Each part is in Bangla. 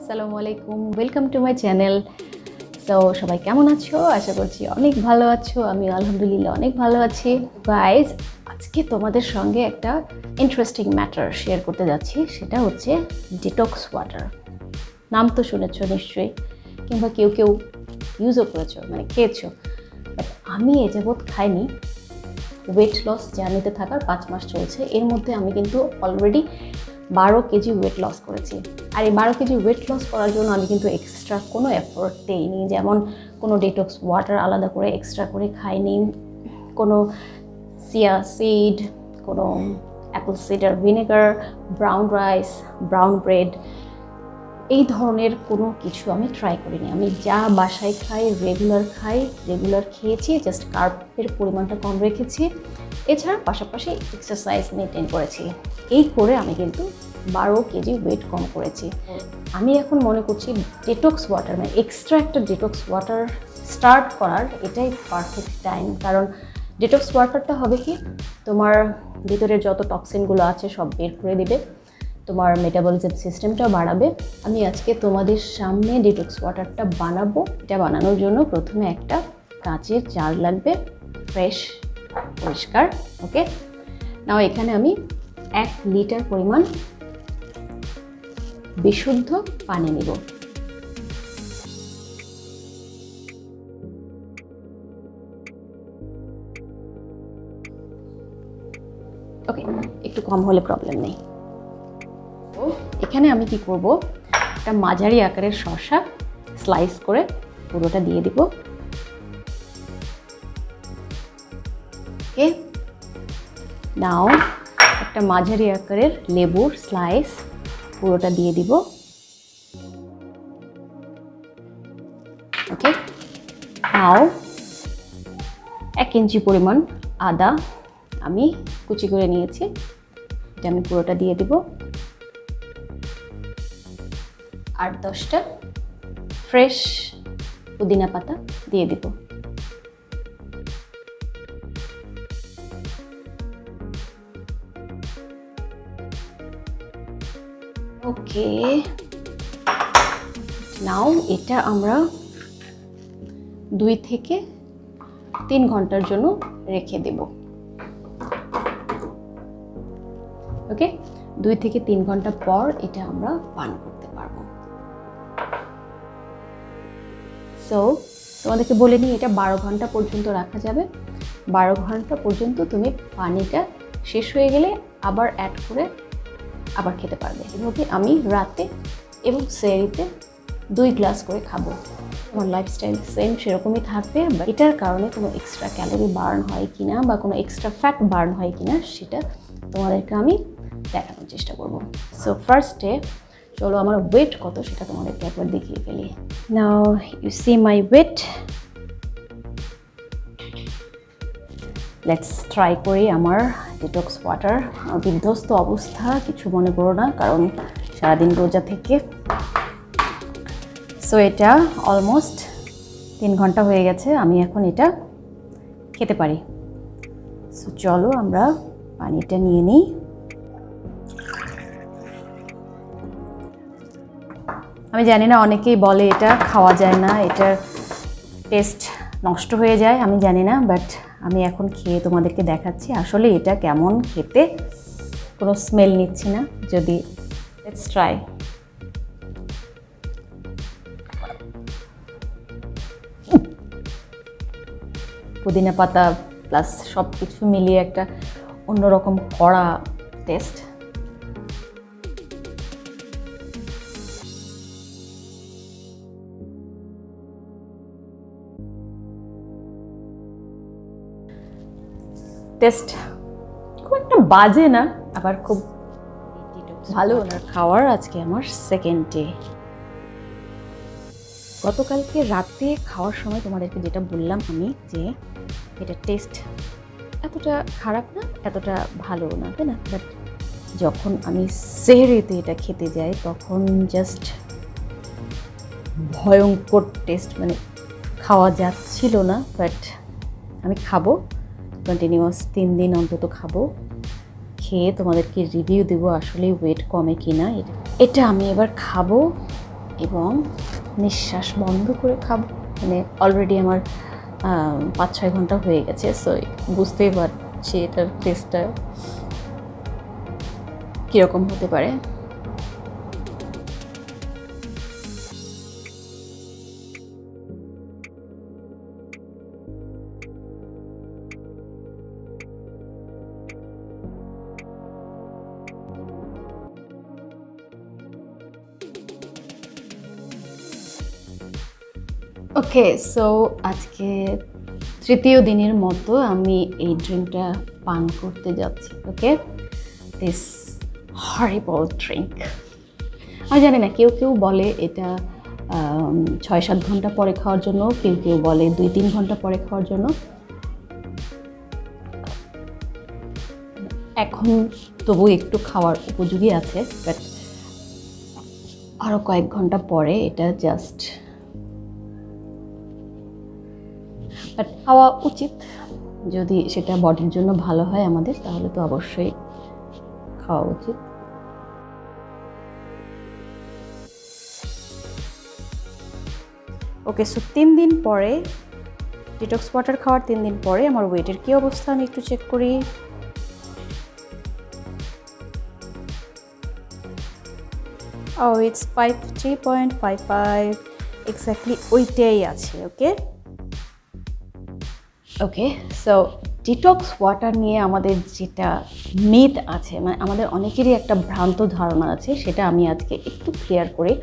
আসসালামু আলাইকুম, welcome to my channel. So সবাই কেমন আছো? আশা করছি অনেক ভালো আছো। আমি আলহামদুলিল্লাহ অনেক ভালো আছি। গাইজ, আজকে তোমাদের সঙ্গে একটা ইন্টারেস্টিং ম্যাটার শেয়ার করতে যাচ্ছি। সেটা হচ্ছে ডিটক্স ওয়াটার। নাম তো শুনেছো নিশ্চয়ই, কিংবা কেউ কেউ ইউজও করেছো, মানে খেয়েছো। বাট আমি এ যাবৎ খাইনি। ওয়েট লস জার্নিতে থাকার 5 মাস চলছে, এর মধ্যে আমি কিন্তু অলরেডি 12 কেজি ওয়েট লস করেছি। আর এই 12 কেজি ওয়েট লস করার জন্য আমি কিন্তু এক্সট্রা কোনো এফোর্ট দিইনি, যেমন কোনো ডিটক্স ওয়াটার আলাদা করে এক্সট্রা করে খাইনি, কোনো চিয়া সিড, কোনো apple cider vinegar, brown rice, brown bread, এই ধরনের কোনো কিছু আমি ট্রাই করিনি। আমি যা বাসায় খাই, রেগুলার খেয়েছি, জাস্ট কার্বের পরিমাণটা কম রেখেছি। এছাড়া পাশাপাশি এক্সারসাইজ মেনটেন করেছি। এই করে আমি কিন্তু 12 কেজি ওয়েট কম করেছি। আমি এখন মনে করছি ডিটক্স ওয়াটার, মানে এক্সট্রা একটা ডিটক্স ওয়াটার স্টার্ট করার এটাই পারফেক্ট টাইম। কারণ ডিটক্স ওয়াটারটা হবে কি, তোমার ভিতরে যত টক্সিনগুলো আছে সব বের করে দিবে, তোমার মেটাবলিজম সিস্টেমটা বাড়াবে। আমি আজকে তোমাদের সামনে ডিটক্স ওয়াটারটা বানাবো। এটা বানানোর জন্য প্রথমে একটা কাঁচের জার লাগবে, ফ্রেশ পরিষ্কার। ওকে, নাও এখানে আমি 1 লিটার পরিমাণ বিশুদ্ধ পানি নিব। ওকে, একটু কম হলে প্রবলেম নেই। তো এখানে আমি কি করব, একটা মাঝারি আকারের শসা স্লাইস করে পুরোটা দিয়ে দিব। ওকে, নাও একটা মাঝারি আকারের লেবুর স্লাইস পুরোটা দিয়ে দিব। ওকে, নাও 1 ইঞ্চি পরিমাণ আদা আমি কুচি করে নিয়েছি, এটা আমি পুরোটা দিয়ে দিব। আর 10টা ফ্রেশ পুদিনা পাতা দিয়ে দিব। ওকে, নাও এটা আমরা 2 থেকে 3 ঘন্টার জন্য রেখে দেব। ওকে, 2 থেকে 3 ঘন্টা পর এটা আমরা পান করতে পারবো। সো তোমাদেরকে বলে নিই, এটা 12 ঘন্টা পর্যন্ত রাখা যাবে। 12 ঘন্টা পর্যন্ত তুমি পানিটা শেষ হয়ে গেলে আবার অ্যাড করে আবার খেতে পারবে। এভাবে আমি রাতে এবং সেহরিতে 2 গ্লাস করে খাবো। আমার লাইফস্টাইল সেম সেরকমই থাকবে। এটার কারণে কোনো এক্সট্রা ক্যালোরি বার্ন হয় কিনা বা কোনো এক্সট্রা ফ্যাট বার্ন হয় কিনা সেটা তোমাদেরকে আমি দেখানোর চেষ্টা করব। সো ফার্স্টে চলো আমার ওয়েট কত সেটা তোমাদেরকে একবার দেখিয়ে ফেলি। Now you see my weight. Let's try করি আমার ডিটক্স ওয়াটার। বিধ্বস্ত অবস্থা, কিছু মনে করো না, কারণ সারাদিন রোজা থেকে। সো এটা অলমোস্ট 3 ঘন্টা হয়ে গেছে, আমি এখন এটা খেতে পারি। সো চলো আমরা পানিটা নিয়ে নিই। আমি জানি না, অনেকেই বলে এটা খাওয়া যায় না, এটার টেস্ট নষ্ট হয়ে যায়, আমি জানি না, বাট আমি এখন খেয়ে তোমাদেরকে দেখাচ্ছি আসলে এটা কেমন খেতে। কোনো স্মেল নিচ্ছি না। যদি লেটস ট্রাই। পুদিনা পাতা প্লাস সব কিছু মিলিয়ে একটা অন্যরকম কড়া টেস্ট। টেস্ট খুব একটা বাজে না, আবার খুব ভালো না। খাওয়ার আজকে আমার সেকেন্ড ডে। গতকালকে রাতে খাওয়ার সময় তোমাদেরকে যেটা বললাম আমি, যে এটা টেস্ট এতটা খারাপ না, এতটা ভালো না, তাই না? বাট যখন আমি সেহরিতে এটা খেতে যাই তখন জাস্ট ভয়ঙ্কর টেস্ট, মানে খাওয়া যাচ্ছিল না। বাট আমি খাবো, কন্টিনিউয়াস 3 দিন অন্তত খাবো। খেয়ে তোমাদেরকে রিভিউ দেবো আসলে ওয়েট কমে কিনা। এটা আমি এবার খাবো এবং নিঃশ্বাস বন্ধ করে খাবো। মানে অলরেডি আমার 5-6 ঘন্টা হয়ে গেছে, সো বুঝতেই পারছি এটার টেস্টটা কীরকম হতে পারে। ওকে, সো আজকে তৃতীয় দিনের মতো আমি এই ড্রিঙ্কটা পান করতে যাচ্ছি। ওকে, দিস হরিবল ড্রিঙ্ক। আমি জানি না, কেউ কেউ বলে এটা 6-7 ঘন্টা পরে খাওয়ার জন্য, কেউ কেউ বলে 2-3 ঘন্টা পরে খাওয়ার জন্য। এখন তবু একটু খাওয়ার উপযোগী আছে, বাট আরও কয়েক ঘন্টা পরে এটা জাস্ট খাওয়া উচিত। যদি সেটা বডির জন্য ভালো হয় আমাদের, তাহলে তো অবশ্যই খাওয়া উচিত। ওকে, সো 3 দিন পরে, ডিটক্স ওয়াটার খাওয়ার 3 দিন পরে আমার ওয়েটের কী অবস্থা আমি একটু চেক করি। ইটস 53.55, এক্স্যাক্টলি ওইটাই আছে। ওকে, সো ডিটক্স ওয়াটার নিয়ে আমাদের যেটা মিথ আছে, মানে আমাদের অনেকেরই একটা ভ্রান্ত ধারণা আছে, সেটা আমি আজকে একটু ক্লিয়ার করি।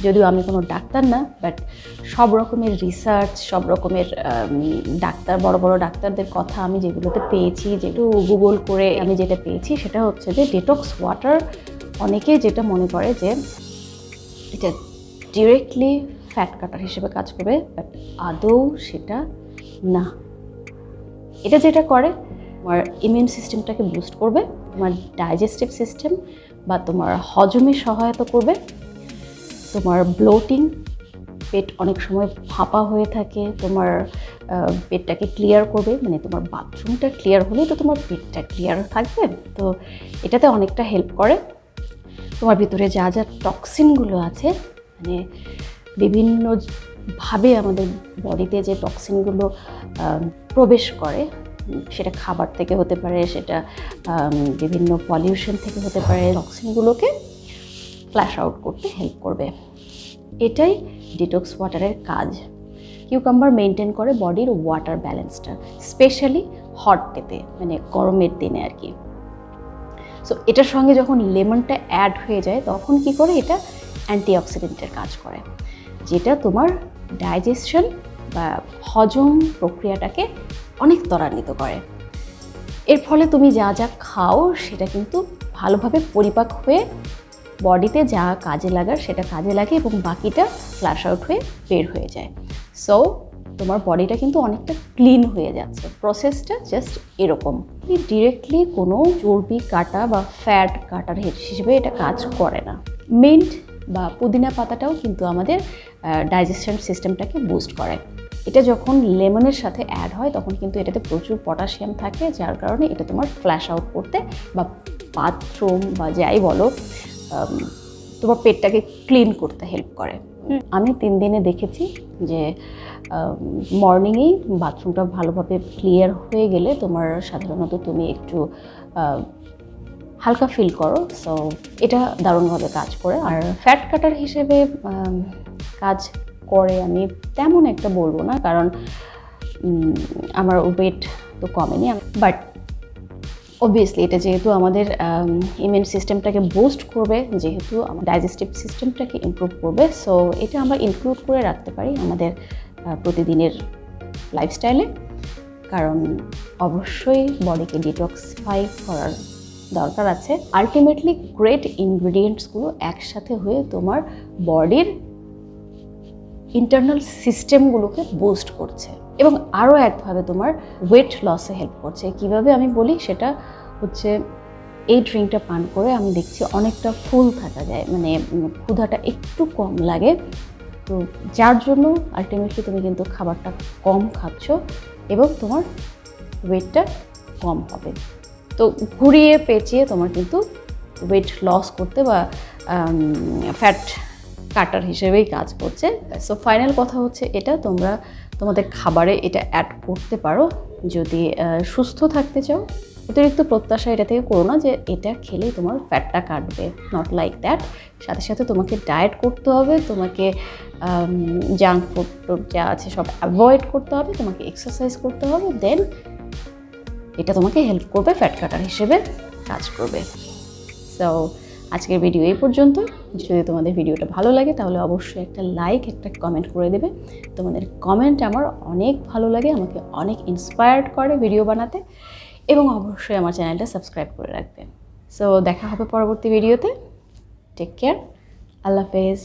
যদিও আমি কোনো ডাক্তার না, বাট সব রকমের রিসার্চ, সব রকমের ডাক্তার, বড় বড় ডাক্তারদের কথা আমি যেগুলোতে পেয়েছি, যেটু গুগল করে আমি যেটা পেয়েছি, সেটা হচ্ছে যে ডিটক্স ওয়াটার অনেকে যেটা মনে করে যে এটা ডিরেক্টলি ফ্যাট কাটার হিসেবে কাজ করবে, বাট আদৌ সেটা না। এটা যেটা করে, তোমার ইমিউন সিস্টেমটাকে বুস্ট করবে, তোমার ডাইজেস্টিভ সিস্টেম বা তোমার হজমে সহায়তা করবে, তোমার ব্লোটিং, পেট অনেক সময় ফাঁপা হয়ে থাকে, তোমার পেটটাকে ক্লিয়ার করবে। মানে তোমার বাথরুমটা ক্লিয়ার হলেই তো তোমার পেটটা ক্লিয়ার থাকবে, তো এটাতে অনেকটা হেল্প করে। তোমার ভিতরে যা যা টক্সিনগুলো আছে, মানে বিভিন্নভাবে আমাদের বডিতে যে টক্সিনগুলো প্রবেশ করে, সেটা খাবার থেকে হতে পারে, সেটা বিভিন্ন পলিউশন থেকে হতে পারে, টক্সিনগুলোকে ফ্ল্যাশ আউট করতে হেল্প করবে। এটাই ডিটক্স ওয়াটারের কাজ। কিউকাম্বার মেনটেন করে বডির ওয়াটার ব্যালেন্সটা, স্পেশালি হট ডেতে, মানে গরমের দিনে আর কি। সো এটার সঙ্গে যখন লেমনটা অ্যাড হয়ে যায়, তখন কি করে, এটা অ্যান্টিঅক্সিডেন্টের কাজ করে, যেটা তোমার ডাইজেশন বা হজম প্রক্রিয়াটাকে অনেক ত্বরান্বিত করে। এর ফলে তুমি যা যা খাও সেটা কিন্তু ভালোভাবে পরিপাক হয়ে বডিতে যা কাজে লাগার সেটা কাজে লাগে, এবং বাকিটা ফ্ল্যাশ আউট হয়ে বের হয়ে যায়। সো তোমার বডিটা কিন্তু অনেকটা ক্লিন হয়ে যাচ্ছে। প্রসেসটা জাস্ট এরকম। ডিরেক্টলি কোনো চর্বি কাটা বা ফ্যাট কাটার হিসেবে এটা কাজ করে না। মিন্ট বা পুদিনা পাতাটাও কিন্তু আমাদের ডাইজেশন সিস্টেমটাকে বুস্ট করে। এটা যখন লেমনের সাথে অ্যাড হয়, তখন কিন্তু এটাতে প্রচুর পটাশিয়াম থাকে, যার কারণে এটা তোমার ফ্ল্যাশ আউট করতে বা বাথরুম বা যাই বলো, তোমার পেটটাকে ক্লিন করতে হেল্প করে। আমি 3 দিনে দেখেছি যে মর্নিংয়েই বাথরুমটা ভালোভাবে ক্লিয়ার হয়ে গেলে তোমার সাধারণত তুমি একটু হালকা ফিল করো। সো এটা দারুণভাবে কাজ করে। আর ফ্যাট কাটার হিসেবে কাজ করে আমি তেমন একটা বলবো না, কারণ আমার ওয়েট তো কমেনি, বাট অবভিয়াসলি এটা যেহেতু আমাদের ইমিউন সিস্টেমটাকে বুস্ট করবে, যেহেতু আমার ডাইজেস্টিভ সিস্টেমটাকে ইমপ্রুভ করবে, সো এটা আমরা ইনক্লুড করে রাখতে পারি আমাদের প্রতিদিনের লাইফস্টাইলে। কারণ অবশ্যই বডিকে ডিটক্সিফাই করার দরকার আছে। আলটিমেটলি গ্রেট ইনগ্রিডিয়েন্টসগুলো একসাথে হয়ে তোমার বডির ইন্টারনাল সিস্টেমগুলোকে বুস্ট করছে, এবং আরও একভাবে তোমার ওয়েট লসে হেল্প করছে। কিভাবে আমি বলি, সেটা হচ্ছে এই ড্রিঙ্কটা পান করে আমি দেখছি অনেকটা ফুল থাকা যায়, মানে ক্ষুধাটা একটু কম লাগে। তো যার জন্য আলটিমেটলি তুমি কিন্তু খাবারটা কম খাচ্ছ এবং তোমার ওয়েটটা কম হবে। তো ঘুরিয়ে পেঁচিয়ে তোমার কিন্তু ওয়েট লস করতে বা ফ্যাট কাটার হিসেবেই কাজ করছে। সো ফাইনাল কথা হচ্ছে এটা, তোমরা তোমাদের খাবারে এটা অ্যাড করতে পারো যদি সুস্থ থাকতে চাও। অতিরিক্ত প্রত্যাশা এটা থেকে করো না যে এটা খেলেই তোমার ফ্যাটটা কাটবে, নট লাইক দ্যাট। সাথে সাথে তোমাকে ডায়েট করতে হবে, তোমাকে জাঙ্ক ফুড যা আছে সব অ্যাভয়েড করতে হবে, তোমাকে এক্সারসাইজ করতে হবে, দেন এটা তোমাকে হেল্প করবে, ফ্যাট কাটার হিসেবে কাজ করবে। সো আজকের ভিডিও এই পর্যন্ত। যদি তোমাদের ভিডিওটা ভালো লাগে তাহলে অবশ্যই একটা লাইক, একটা কমেন্ট করে দেবে। তোমাদের কমেন্ট আমার অনেক ভালো লাগে, আমাকে অনেক ইন্সপায়ার্ড করে ভিডিও বানাতে, এবং অবশ্যই আমার চ্যানেলটা সাবস্ক্রাইব করে রাখবে। সো দেখা হবে পরবর্তী ভিডিওতে। টেক কেয়ার, আল্লাহ হাফেজ।